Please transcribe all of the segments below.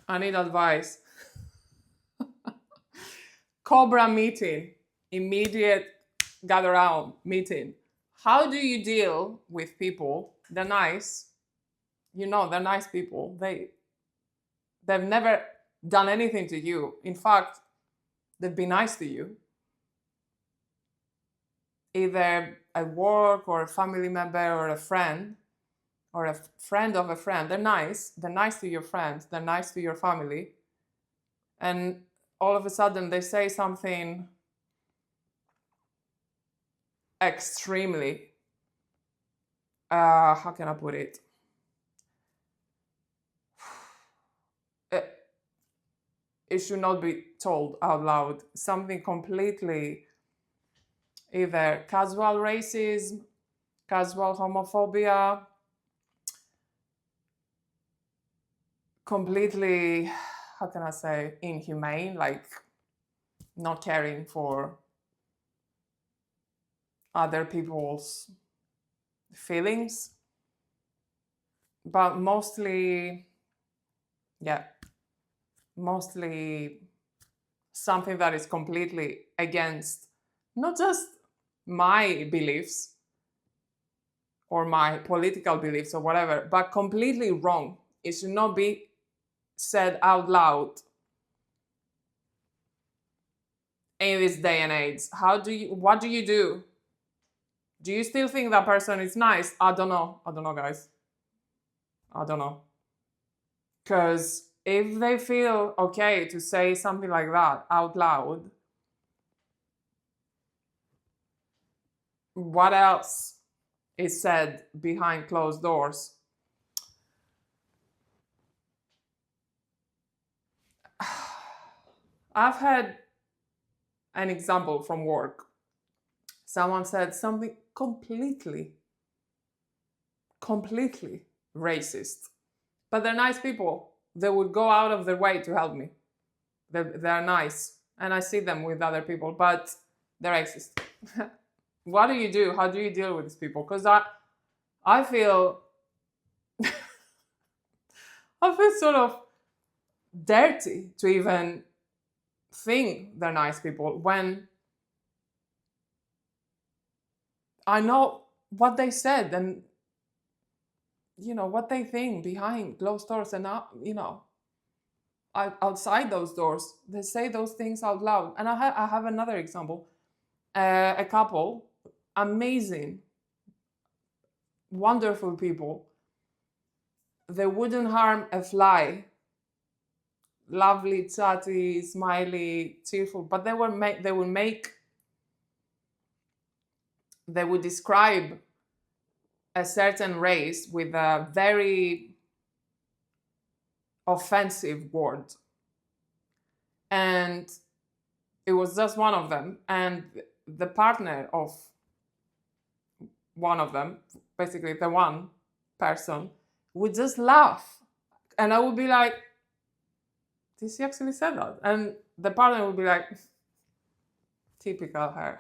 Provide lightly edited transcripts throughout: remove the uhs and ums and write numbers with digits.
I need advice. Cobra meeting, immediate gather round meeting. How do you deal with people? They're nice. They're nice people. They've never done anything to you. In fact, they've been nice to you. Either at work or a family member or a friend or a friend of a friend. They're nice. They're nice to your friends. They're nice to your family. And all of a sudden they say something extremely, how can I put it? It should not be told out loud. Something completely either casual racism, casual homophobia, completely, how can I say, inhumane, like not caring for other people's feelings. But mostly something that is completely against not just my beliefs or my political beliefs or whatever, but completely wrong. It should not be said out loud in this day and age. What do you do? Do you still think that person is nice? I don't know, guys. I don't know. Because if they feel okay to say something like that out loud, what else is said behind closed doors? I've had an example from work. Someone said something completely racist. But they're nice people. They would go out of their way to help me. They're nice. And I see them with other people, but they're racist. What do you do? How do you deal with these people? Because I feel sort of dirty to even think they're nice people when I know what they said and what they think behind closed doors, and outside those doors they say those things out loud. And I have another example. A couple, amazing, wonderful people. They wouldn't harm a fly. Lovely, chatty, smiley, cheerful, but they would describe a certain race with a very offensive word. And it was just one of them. And the partner of one of them, basically the one person, would just laugh. And I would be like, did she actually say that? And the partner would be like, typical her.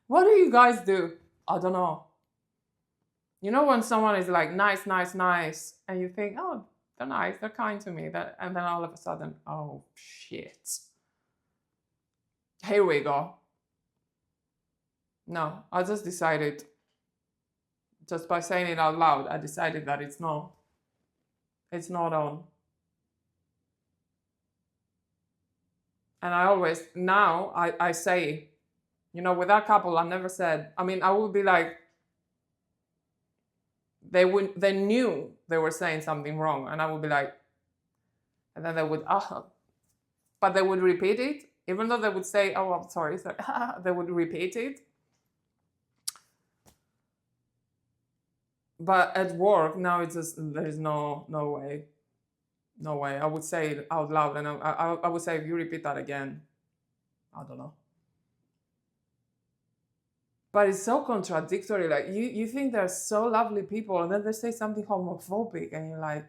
What do you guys do? I don't know. When someone is like nice, and you think, oh, they're nice, they're kind to me, and then all of a sudden, oh shit. Here we go. No, I just decided, just by saying it out loud, I decided that it's not on. And I always, now I say, with that couple, I never said, I would be like, they knew they were saying something wrong, and I would be like, and then they would, but they would repeat it, even though they would say, oh, I'm sorry, they would repeat it. But at work now, it's just, there's no way. No way. I would say it out loud, and I would say, if you repeat that again, I don't know. But it's so contradictory. Like, you think they're so lovely people, and then they say something homophobic, and you're like,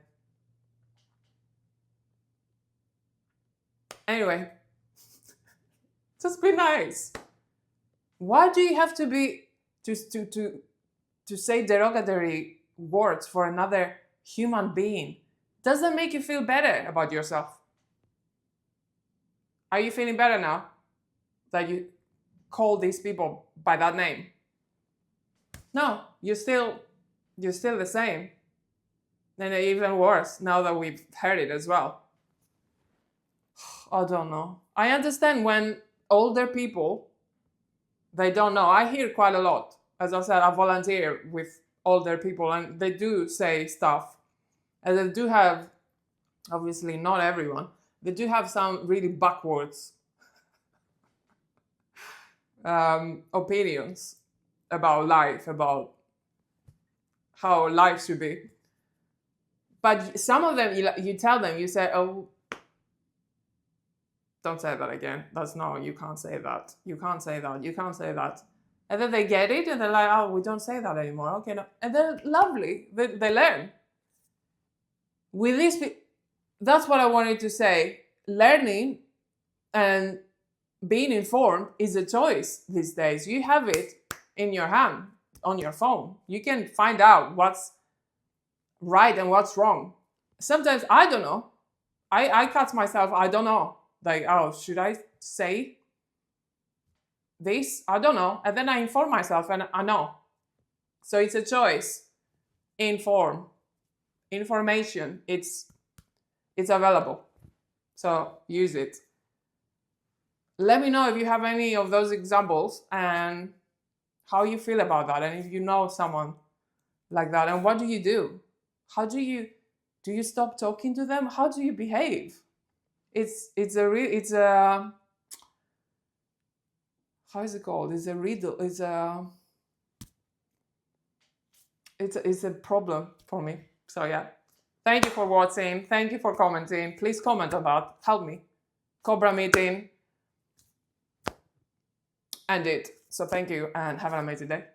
anyway, just be nice. Why do you have to be to say derogatory words for another human being doesn't make you feel better about yourself. Are you feeling better now that you call these people by that name? No, you're still the same. And even worse now that we've heard it as well. I don't know. I understand when older people, they don't know. I hear quite a lot. As I said, I volunteer with older people and they do say stuff. And they do have, obviously not everyone, they do have some really backwards opinions about life, about how life should be. But some of them, you tell them, you say, oh, don't say that again. That's no, you can't say that. You can't say that. You can't say that. And then they get it and they're like, oh, we don't say that anymore. Okay, no. And they're lovely. They learn. With this, that's what I wanted to say. Learning and being informed is a choice these days. You have it in your hand, on your phone. You can find out what's right and what's wrong. Sometimes I don't know. I catch myself, I don't know. Like, oh, should I say this? I don't know. And then I inform myself and I know. So it's a choice. Information, it's available. So use it. Let me know if you have any of those examples and how you feel about that, and if you know someone like that, and what do you do? How do you stop talking to them? How do you behave? It's a how is it called? It's a riddle. It's a problem for me. So yeah, thank you for watching. Thank you for commenting. Please comment on that. Help me. Cobra meeting. End it. So thank you and have an amazing day.